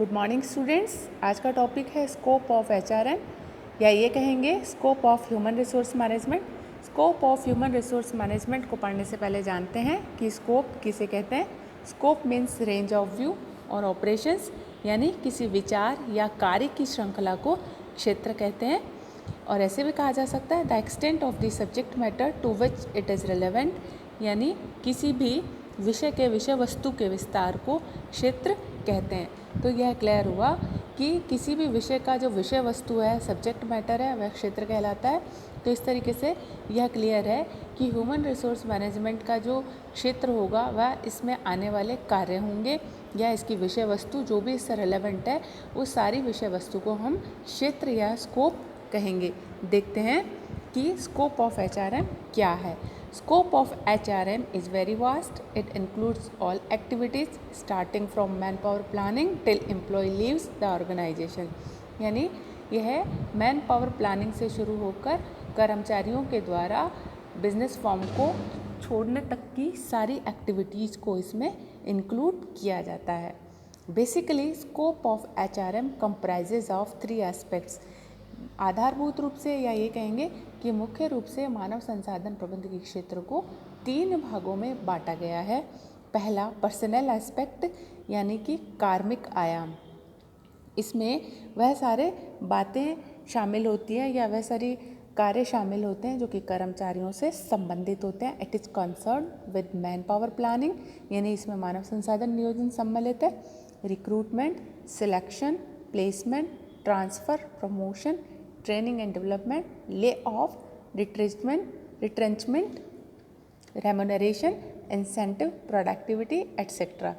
Good morning students. आज का topic है स्कोप ऑफ एचआरएम, या ये कहेंगे scope of human resource management. Scope of human resource management को पढ़ने से पहले जानते हैं कि स्कोप किसे कहते हैं। Scope means range of view और ऑपरेशंस, यानी किसी विचार या कार्य की श्रृंखला को क्षेत्र कहते हैं। और ऐसे भी कहा जा सकता है the extent of the subject matter to which it is relevant, यानी किसी भी विषय के विषय वस्तु के विस्तार को क्षेत्र कहते हैं। तो यह क्लियर हुआ कि किसी भी विषय का जो विषय वस्तु है, सब्जेक्ट मैटर है, वह क्षेत्र कहलाता है। तो इस तरीके से यह क्लियर है कि ह्यूमन रिसोर्स मैनेजमेंट का जो क्षेत्र होगा वह इसमें आने वाले कार्य होंगे, या इसकी विषय वस्तु जो भी इससे रेलेवेंट है उस सारी विषय वस्तु को हम क्षेत्र या स्कोप कहेंगे। देखते हैं कि स्कोप ऑफ एचआरएम क्या है। Scope of HRM is very vast. It includes all activities starting from manpower planning till employee leaves the organization. यानी यह मैन पावर प्लानिंग से शुरू होकर कर्मचारियों के द्वारा बिजनेस फॉर्म को छोड़ने तक की सारी एक्टिविटीज़ को इसमें इंक्लूड किया जाता है। Basically scope of HRM comprises of 3 aspects. आधारभूत रूप से या ये कहेंगे कि मुख्य रूप से मानव संसाधन प्रबंधन के क्षेत्र को 3 भागों में बांटा गया है। पहला पर्सनल एस्पेक्ट, यानी कि कार्मिक आयाम। इसमें वह सारे बातें शामिल होती हैं या वह सारी कार्य शामिल होते हैं जो कि कर्मचारियों से संबंधित होते हैं। It is concern with man power planning, यानी इसमें मानव संसाधन नियोजन सम्मिलित है। Recruitment, selection, placement, transfer, promotion, training and development, lay off, retrenchment, remuneration, incentive, productivity etcetera.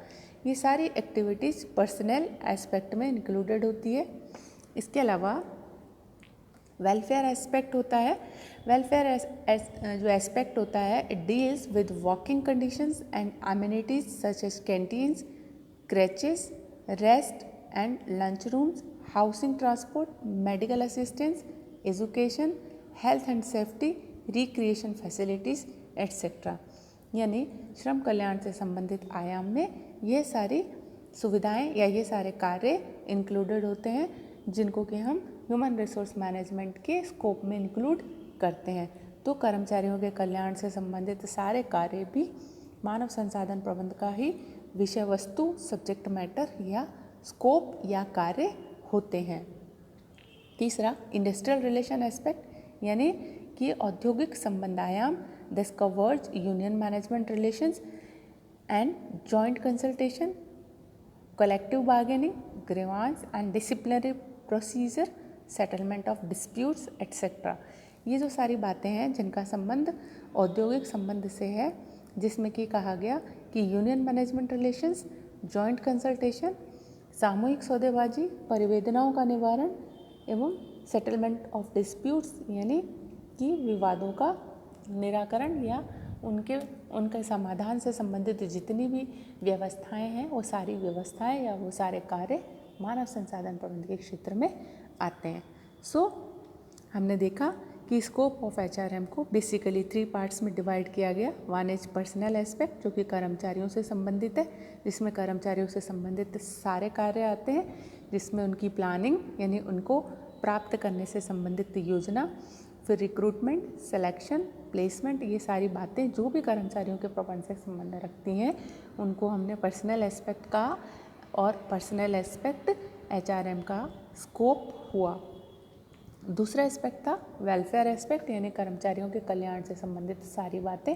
ये सारी एक्टिविटीज़ पर्सनल एस्पेक्ट में इंक्लूडेड होती है। इसके अलावा वेलफेयर एस्पेक्ट होता है। वेलफेयर जो एस्पेक्ट होता है it deals with working conditions and amenities such as canteens, creches, rest and lunch rooms, housing, transport, medical assistance, education, health and safety, recreation facilities et cetera. यानी श्रम कल्याण से संबंधित आयाम में ये सारी सुविधाएं या ये सारे कार्य इंक्लूडेड होते हैं जिनको कि हम ह्यूमन रिसोर्स मैनेजमेंट के स्कोप में इंक्लूड करते हैं। तो कर्मचारियों के कल्याण से संबंधित सारे कार्य भी मानव संसाधन प्रबंधन का ही विषय वस्तु, सब्जेक्ट मैटर या स्कोप या कार्य होते हैं। तीसरा इंडस्ट्रियल रिलेशन एस्पेक्ट, यानी कि औद्योगिक संबंध आयाम। This covers union management relations and joint consultation, collective bargaining, grievance and disciplinary procedure, settlement of disputes etcetera. ये जो सारी बातें हैं जिनका संबंध औद्योगिक संबंध से है, जिसमें कि कहा गया कि union management relations, joint consultation, सामूहिक सौदेबाजी, परिवेदनाओं का निवारण एवं सेटलमेंट ऑफ डिस्प्यूट्स, यानी कि विवादों का निराकरण या उनके समाधान से संबंधित जितनी भी व्यवस्थाएं हैं वो सारी व्यवस्थाएं या वो सारे कार्य मानव संसाधन प्रबंधन के क्षेत्र में आते हैं। हमने देखा कि स्कोप ऑफ एचआरएम को बेसिकली 3 पार्ट्स में डिवाइड किया गया। 1 इज पर्सनल एस्पेक्ट, जो कि कर्मचारियों से संबंधित है, जिसमें कर्मचारियों से संबंधित सारे कार्य आते हैं, जिसमें उनकी प्लानिंग यानी उनको प्राप्त करने से संबंधित योजना, फिर रिक्रूटमेंट, सिलेक्शन, प्लेसमेंट, ये सारी बातें जो भी कर्मचारियों के प्रबंधन से संबंध रखती हैं उनको हमने पर्सनल एस्पेक्ट कहा। और पर्सनल एस्पेक्ट एचआरएम का स्कोप हुआ। दूसरा एस्पेक्ट था वेलफेयर एस्पेक्ट, यानी कर्मचारियों के कल्याण से संबंधित सारी बातें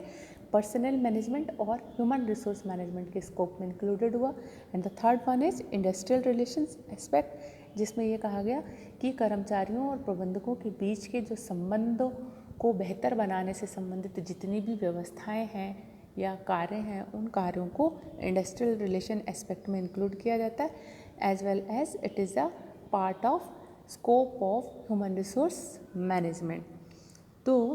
पर्सनल मैनेजमेंट और ह्यूमन रिसोर्स मैनेजमेंट के स्कोप में इंक्लूडेड हुआ। And the third one is industrial relations aspect, जिसमें ये कहा गया कि कर्मचारियों और प्रबंधकों के बीच के जो संबंधों को बेहतर बनाने से संबंधित जितनी भी व्यवस्थाएं हैं या कार्य हैं उन कार्यों को इंडस्ट्रियल रिलेशन एस्पेक्ट में इंक्लूड किया जाता है, as well as it is a part of scope of human resource management. तो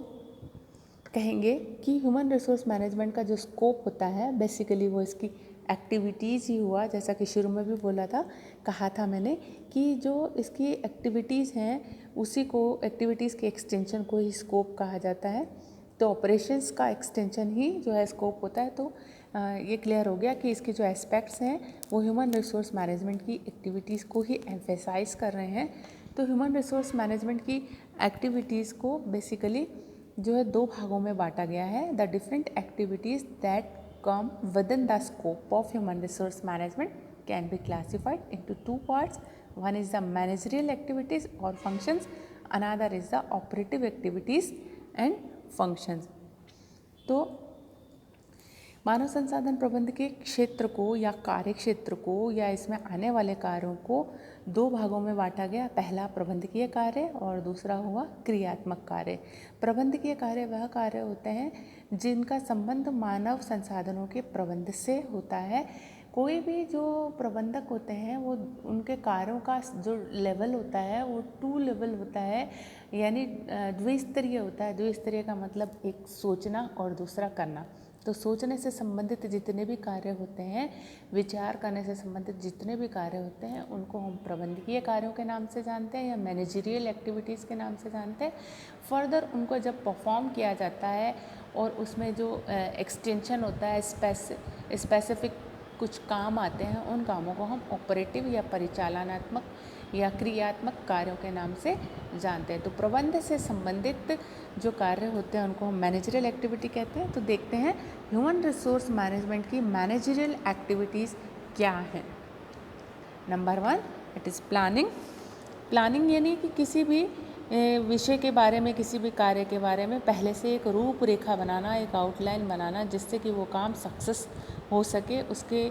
कहेंगे कि ह्यूमन रिसोर्स मैनेजमेंट का जो स्कोप होता है बेसिकली वो इसकी एक्टिविटीज़ ही हुआ। जैसा कि शुरू में भी कहा था मैंने कि जो इसकी एक्टिविटीज़ हैं उसी को एक्टिविटीज़ के एक्सटेंशन को ही स्कोप कहा जाता है। तो ऑपरेशंस का एक्सटेंशन ही जो है स्कोप होता है। तो ये क्लियर हो गया कि इसके जो एस्पेक्ट्स हैं वो ह्यूमन रिसोर्स मैनेजमेंट की एक्टिविटीज़ को ही एम्फेसाइज कर रहे हैं। तो ह्यूमन रिसोर्स मैनेजमेंट की एक्टिविटीज़ को बेसिकली जो है 2 भागों में बांटा गया है। The different activities that come within the scope of human resource management can be classified into 2 parts. One is the managerial activities or functions, another is the operative activities and functions. तो मानव संसाधन प्रबंध के क्षेत्र को या कार्य क्षेत्र को या इसमें आने वाले कार्यों को 2 भागों में बांटा गया। पहला प्रबंधकीय कार्य और दूसरा हुआ क्रियात्मक कार्य। प्रबंधकीय कार्य वह कार्य होते हैं जिनका संबंध मानव संसाधनों के प्रबंध से होता है। कोई भी जो प्रबंधक होते हैं वो उनके कार्यों का जो लेवल होता है वो 2 लेवल होता है, यानी द्विस्तरीय होता है। द्विस्तरीय का मतलब एक सोचना और दूसरा करना। तो सोचने से संबंधित जितने भी कार्य होते हैं, विचार करने से संबंधित जितने भी कार्य होते हैं, उनको हम प्रबंधकीय कार्यों के नाम से जानते हैं या मैनेजरियल एक्टिविटीज़ के नाम से जानते हैं। फर्दर उनको जब परफॉर्म किया जाता है और उसमें जो एक्सटेंशन होता है, स्पेसिफिक कुछ काम आते हैं, उन कामों को हम ऑपरेटिव या परिचालनात्मक या क्रियात्मक कार्यों के नाम से जानते हैं। तो प्रबंध से संबंधित जो कार्य होते हैं उनको हम मैनेजरियल एक्टिविटी कहते हैं। तो देखते हैं ह्यूमन रिसोर्स मैनेजमेंट की मैनेजरियल एक्टिविटीज़ क्या हैं। Number 1 it is planning. Planning यानी कि किसी भी विषय के बारे में, किसी भी कार्य के बारे में पहले से एक रूपरेखा बनाना, एक आउटलाइन बनाना, जिससे कि वो काम सक्सेस हो सके, उसके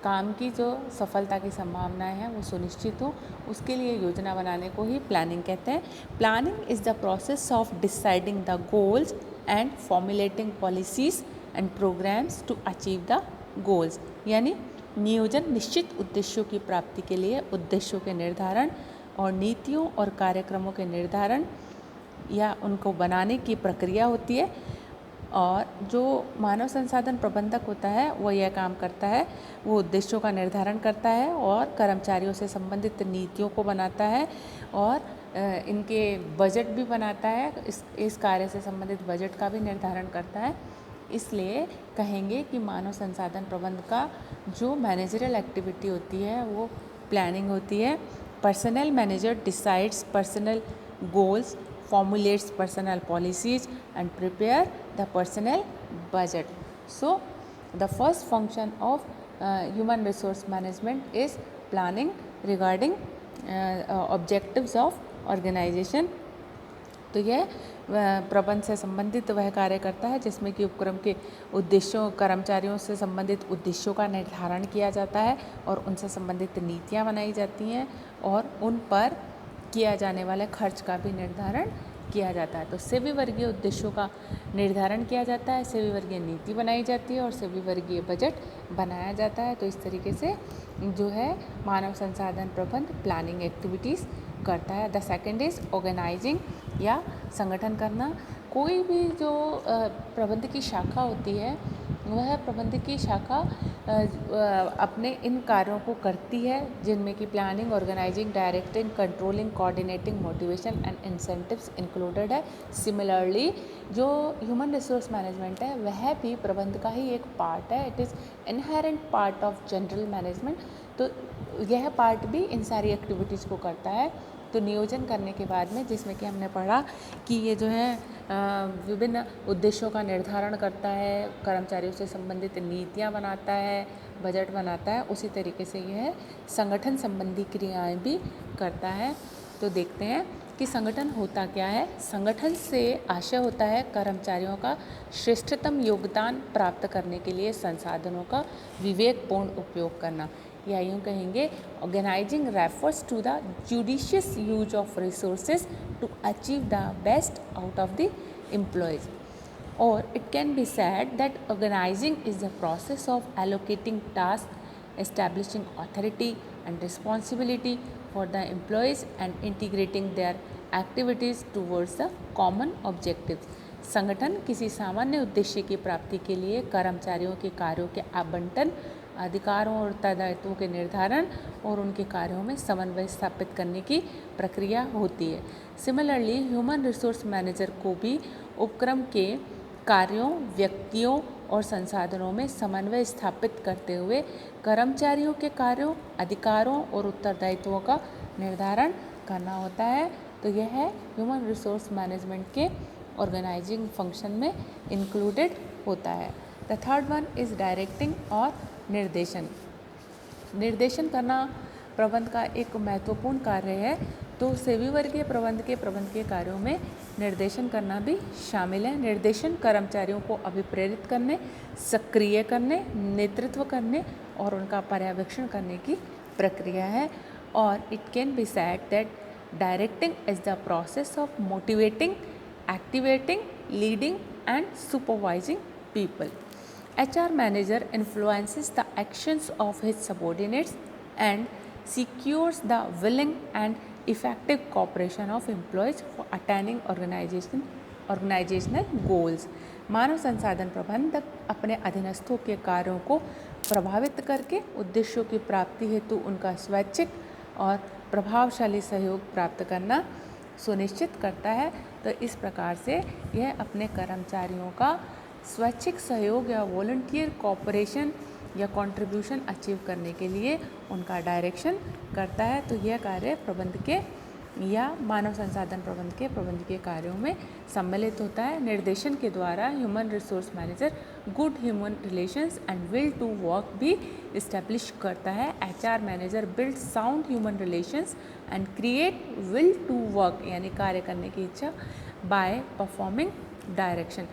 काम की जो सफलता की संभावनाएं हैं वो सुनिश्चित हो, उसके लिए योजना बनाने को ही प्लानिंग कहते हैं। Planning is the process of deciding the goals and formulating policies and programmes to achieve the goals. यानी नियोजन निश्चित उद्देश्यों की प्राप्ति के लिए उद्देश्यों के निर्धारण और नीतियों और कार्यक्रमों के निर्धारण या उनको बनाने की प्रक्रिया होती है। और जो मानव संसाधन प्रबंधक होता है वो यह काम करता है, वो उद्देश्यों का निर्धारण करता है और कर्मचारियों से संबंधित नीतियों को बनाता है और इनके बजट भी बनाता है, इस कार्य से संबंधित बजट का भी निर्धारण करता है। इसलिए कहेंगे कि मानव संसाधन प्रबंध का जो मैनेजरियल एक्टिविटी होती है वो प्लानिंग होती है। Personal manager decides personal goals, formulates personnel policies and prepare the personnel budget. So the first function of human resource management is planning regarding objectives of organization. तो यह प्रबंध से संबंधित वह कार्य करता है जिसमें कि उपक्रम के उद्देश्यों, कर्मचारियों से संबंधित उद्देश्यों का निर्धारण किया जाता है और उनसे संबंधित नीतियाँ बनाई जाती हैं और उन पर किया जाने वाले खर्च का भी निर्धारण किया जाता है। तो सेवी वर्गीय उद्देश्यों का निर्धारण किया जाता है, सेवी वर्गीय नीति बनाई जाती है और सेवी वर्गीय बजट बनाया जाता है। तो इस तरीके से जो है मानव संसाधन प्रबंध प्लानिंग एक्टिविटीज़ करता है। द सेकेंड इज़ ऑर्गेनाइजिंग या संगठन करना। कोई भी जो प्रबंध की शाखा होती है वह प्रबंध की शाखा अपने इन कार्यों को करती है जिनमें कि planning, organising, directing, controlling, coordinating, motivation and incentives included है। सिमिलरली जो ह्यूमन रिसोर्स मैनेजमेंट है वह भी प्रबंध का ही एक पार्ट है। It is inherent part of general management. तो यह पार्ट भी इन सारी एक्टिविटीज़ को करता है। तो नियोजन करने के बाद में, जिसमें कि हमने पढ़ा कि ये जो है विभिन्न उद्देश्यों का निर्धारण करता है, कर्मचारियों से संबंधित नीतियाँ बनाता है, बजट बनाता है, उसी तरीके से यह संगठन संबंधी क्रियाएं भी करता है। तो देखते हैं कि संगठन होता क्या है। संगठन से आशय होता है कर्मचारियों का श्रेष्ठतम योगदान प्राप्त करने के लिए संसाधनों का विवेकपूर्ण उपयोग करना, या यूँ कहेंगे organising refers to the judicious use of resources to achieve the best out of the employees. Or it can be said that organizing is the process of allocating tasks, establishing authority and responsibility for the employees and integrating their activities towards the common objectives. संगठन किसी सामान्य उद्देश्य की प्राप्ति के लिए कर्मचारियों के कार्यों के आवंटन, अधिकारों और उत्तरदायित्वों के निर्धारण और उनके कार्यों में समन्वय स्थापित करने की प्रक्रिया होती है। सिमिलरली ह्यूमन रिसोर्स मैनेजर को भी उपक्रम के कार्यों, व्यक्तियों और संसाधनों में समन्वय स्थापित करते हुए कर्मचारियों के कार्यों, अधिकारों और उत्तरदायित्वों का निर्धारण करना होता है। तो यह है ह्यूमन रिसोर्स मैनेजमेंट के ऑर्गेनाइजिंग फंक्शन में इंक्लूडेड होता है। The third one is directing और निर्देशन। निर्देशन करना प्रबंध का एक महत्वपूर्ण कार्य है। तो सेवी वर्गीय प्रबंध के कार्यों में निर्देशन करना भी शामिल है। निर्देशन कर्मचारियों को अभिप्रेरित करने, सक्रिय करने, नेतृत्व करने और उनका पर्यवेक्षण करने की प्रक्रिया है। और it can be said that directing is the process of motivating, activating, leading and supervising people. HR manager influences the actions of his subordinates and secures the willing and effective cooperation of employees for attaining organizational goals. मानव संसाधन प्रबंधक अपने अधीनस्थों के कार्यों को प्रभावित करके उद्देश्यों की प्राप्ति हेतु उनका स्वैच्छिक और प्रभावशाली सहयोग प्राप्त करना सुनिश्चित करता है। तो इस प्रकार से यह अपने कर्मचारियों का स्वैच्छिक सहयोग या वॉलंटियर कोऑपरेशन या कंट्रीब्यूशन अचीव करने के लिए उनका डायरेक्शन करता है। तो यह कार्य प्रबंध के या मानव संसाधन प्रबंध के कार्यों में सम्मिलित होता है। निर्देशन के द्वारा human resource manager good human relations and will to work भी इस्टेब्लिश करता है। HR manager build sound human relations and create will to work यानी कार्य करने की इच्छा बाय परफॉर्मिंग डायरेक्शन,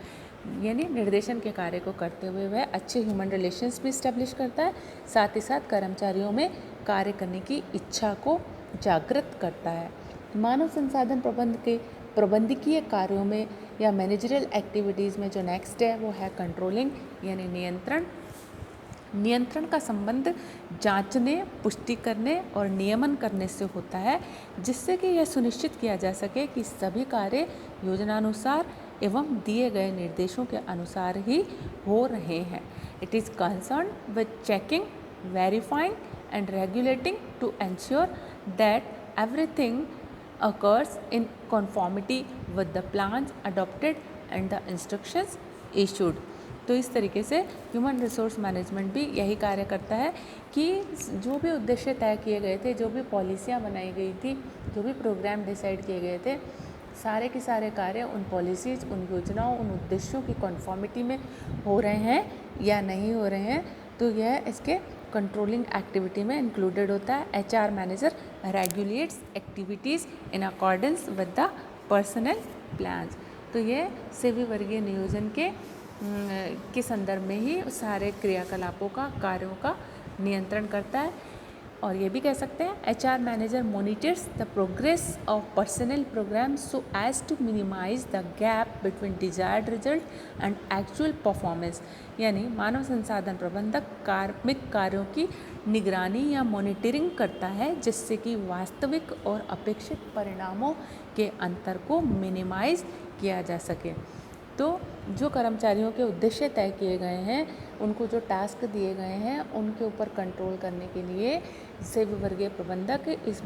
यानी निर्देशन के कार्य को करते हुए वह अच्छे ह्यूमन रिलेशंस भी इस्टेब्लिश करता है, साथ ही साथ कर्मचारियों में कार्य करने की इच्छा को जागृत करता है। मानव संसाधन प्रबंध के प्रबंधकीय कार्यों में या मैनेजरियल एक्टिविटीज़ में जो नेक्स्ट है वो है कंट्रोलिंग यानी नियंत्रण। नियंत्रण का संबंध जांचने, पुष्टि करने और नियमन करने से होता है, जिससे कि यह सुनिश्चित किया जा सके कि सभी कार्य योजनानुसार एवं दिए गए निर्देशों के अनुसार ही हो रहे हैं। It is concern with checking, verifying and regulating to ensure that everything occurs in conformity with the plans adopted and the instructions issued. तो इस तरीके से ह्यूमन रिसोर्स मैनेजमेंट भी यही कार्य करता है कि जो भी उद्देश्य तय किए गए थे, जो भी पॉलिसियाँ बनाई गई थी, जो भी प्रोग्राम डिसाइड किए गए थे, सारे के सारे कार्य उन पॉलिसीज़, उन योजनाओं, उन उद्देश्यों की कॉन्फॉर्मिटी में हो रहे हैं या नहीं हो रहे हैं। तो यह इसके कंट्रोलिंग एक्टिविटी में इंक्लूडेड होता है। HR manager regulates activities in accordance with the personal plans. तो ये सेवी वर्गीय नियोजन के संदर्भ में ही सारे क्रियाकलापों का, कार्यों का नियंत्रण करता है। और ये भी कह सकते हैं HR manager monitors the progress of personal programme so as to minimise the gap between desired result and actual performance, यानी मानव संसाधन प्रबंधक कार्मिक कार्यों की निगरानी या मॉनिटरिंग करता है, जिससे कि वास्तविक और अपेक्षित परिणामों के अंतर को मिनिमाइज किया जा सके। तो जो कर्मचारियों के उद्देश्य तय किए गए हैं, उनको जो टास्क दिए गए हैं, उनके ऊपर कंट्रोल करने के लिए सेवी वर्गीय प्रबंधक इस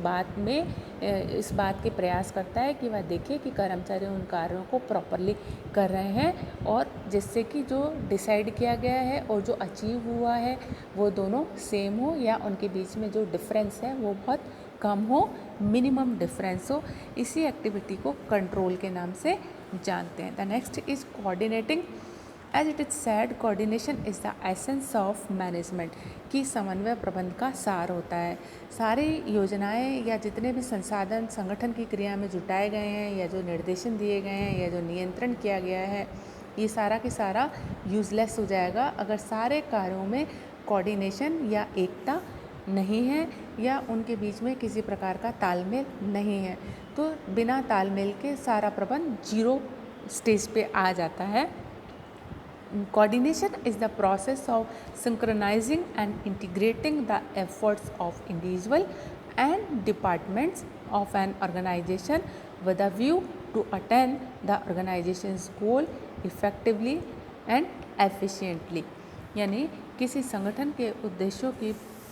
बात के प्रयास करता है कि वह देखे कि कर्मचारी उन कार्यों को प्रॉपरली कर रहे हैं और जिससे कि जो डिसाइड किया गया है और जो अचीव हुआ है वो दोनों सेम हो या उनके बीच में जो डिफरेंस है वो बहुत कम हो, मिनिमम डिफरेंस हो। इसी एक्टिविटी को कंट्रोल के नाम से जानते हैं। The next is coordinating. As it is said, coordination is the essence of management, की समन्वय प्रबंध का सार होता है। सारी योजनाएं या जितने भी संसाधन संगठन की क्रिया में जुटाए गए हैं या जो निर्देशन दिए गए हैं या जो नियंत्रण किया गया है, ये सारा के सारा यूजलेस हो जाएगा अगर सारे कार्यों में कोऑर्डिनेशन या एकता नहीं है या उनके बीच में किसी प्रकार का तालमेल नहीं है। तो बिना तालमेल के सारा प्रबंध जीरो स्टेज पे आ जाता है। Coordination is the process of synchronizing and integrating the efforts of individual and departments of an organization with a view to attain the organization's goal effectively and efficiently। यानी किसी संगठन के उद्देश्यों की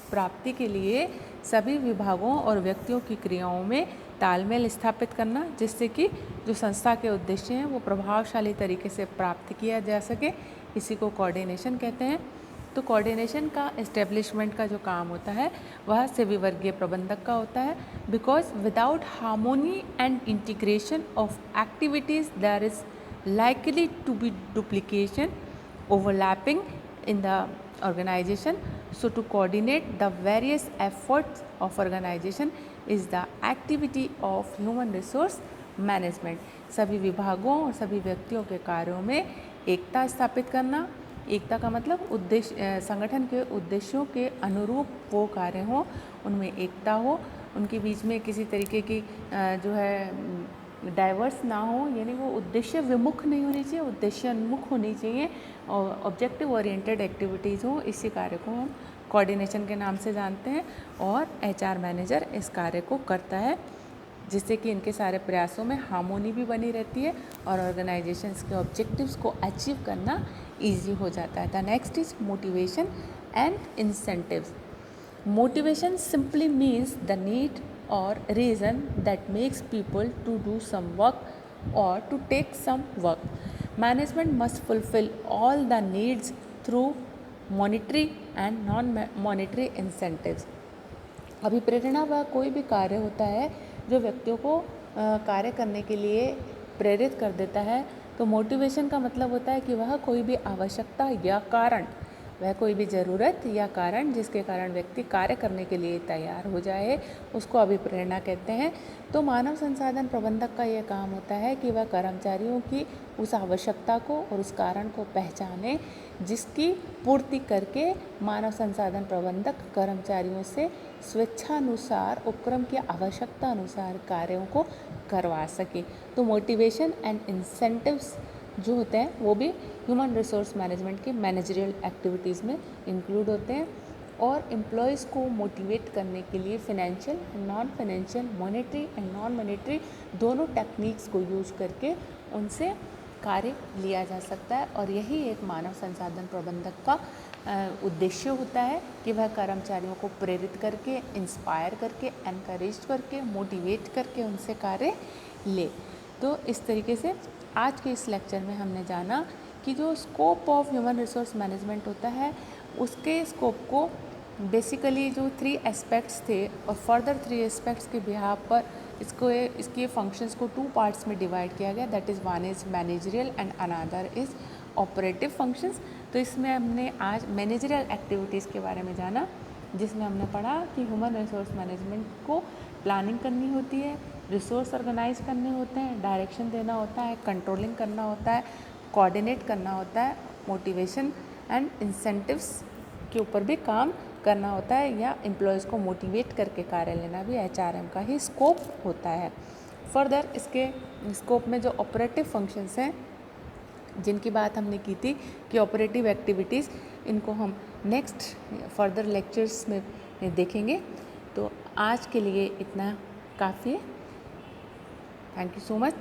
प्राप्ति के लिए सभी विभागों और व्यक्तियों की क्रियाओं में तालमेल स्थापित करना, जिससे कि जो संस्था के उद्देश्य हैं वो प्रभावशाली तरीके से प्राप्त किया जा सके इसी को कोऑर्डिनेशन कहते हैं। तो कोऑर्डिनेशन का एस्टेब्लिशमेंट का जो काम होता है वह सभी वर्गीय प्रबंधक का होता है, because without harmony and integration of activities there is likely to be duplication, overlapping in the organization. So to coordinate the various efforts of organization is the activity of human resource management. सभी विभागों और सभी व्यक्तियों के कार्यों में एकता स्थापित करना। एकता का मतलब उद्देश्य, संगठन के उद्देश्यों के अनुरूप वो कार्य हों, उनमें एकता हो, उनके बीच में किसी तरीके की जो है डाइवर्स ना हो, यानी वो उद्देश्य विमुख नहीं होनी चाहिए, उद्देश्य उन्मुख होनी चाहिए और ऑब्जेक्टिव ओरिएंटेड एक्टिविटीज़ हो। इसी कार्य को हम कोऑर्डिनेशन के नाम से जानते हैं और एचआर मैनेजर इस कार्य को करता है, जिससे कि इनके सारे प्रयासों में हार्मोनी भी बनी रहती है और ऑर्गेनाइजेशंस के ऑब्जेक्टिव्स को अचीव करना ईजी हो जाता है। The next is motivation and incentives. Motivation simply means the need or reason that makes people to do some work or to take some work. Management must fulfill all the needs through monetary and non-monetary incentives. अभिप्रेरणा वह कोई भी कार्य होता है जो व्यक्तियों को कार्य करने के लिए प्रेरित कर देता है। तो मोटिवेशन का मतलब होता है कि वह कोई भी आवश्यकता या कारण, वह कोई भी ज़रूरत या कारण जिसके कारण व्यक्ति कार्य करने के लिए तैयार हो जाए, उसको अभिप्रेरणा कहते हैं। तो मानव संसाधन प्रबंधक का यह काम होता है कि वह कर्मचारियों की उस आवश्यकता को और उस कारण को पहचाने, जिसकी पूर्ति करके मानव संसाधन प्रबंधक कर्मचारियों से स्वेच्छानुसार उपक्रम की आवश्यकता अनुसार कार्यों को करवा सके। तो मोटिवेशन एंड इंसेंटिव्स जो होते हैं वो भी ह्यूमन रिसोर्स मैनेजमेंट के मैनेजरियल एक्टिविटीज़ में इंक्लूड होते हैं और एम्प्लॉयज़ को मोटिवेट करने के लिए financial, non financial, monetary and non monetary दोनों टेक्निक्स को यूज करके उनसे कार्य लिया जा सकता है। और यही एक मानव संसाधन प्रबंधक का उद्देश्य होता है कि वह कर्मचारियों को प्रेरित करके, इंस्पायर करके, एनकरेज करके, मोटिवेट करके उनसे कार्य ले। तो इस तरीके से आज के इस लेक्चर में हमने जाना कि जो scope of human resource management होता है, उसके स्कोप को बेसिकली जो 3 एस्पेक्ट्स थे और फर्दर 3 एस्पेक्ट्स के बिहार पर इसके फंक्शंस को 2 पार्ट्स में डिवाइड किया गया। That is one is managerial and another is operative functions. तो इसमें हमने आज मैनेजरियल एक्टिविटीज़ के बारे में जाना, जिसमें हमने पढ़ा कि ह्यूमन रिसोर्स मैनेजमेंट को प्लानिंग करनी होती है, रिसोर्स ऑर्गेनाइज करने होते हैं, डायरेक्शन देना होता है, कंट्रोलिंग करना होता है, कोऑर्डिनेट करना होता है, मोटिवेशन एंड इंसेंटिव्स के ऊपर भी काम करना होता है, या एम्प्लॉयज़ को मोटिवेट करके कार्य लेना भी एचआरएम का ही स्कोप होता है। फर्दर इसके स्कोप में जो ऑपरेटिव फंक्शंस हैं जिनकी बात हमने की थी कि ऑपरेटिव एक्टिविटीज़, इनको हम नेक्स्ट फर्दर लेक्चर्स में देखेंगे। तो आज के लिए इतना काफ़ी है। Thank you so much.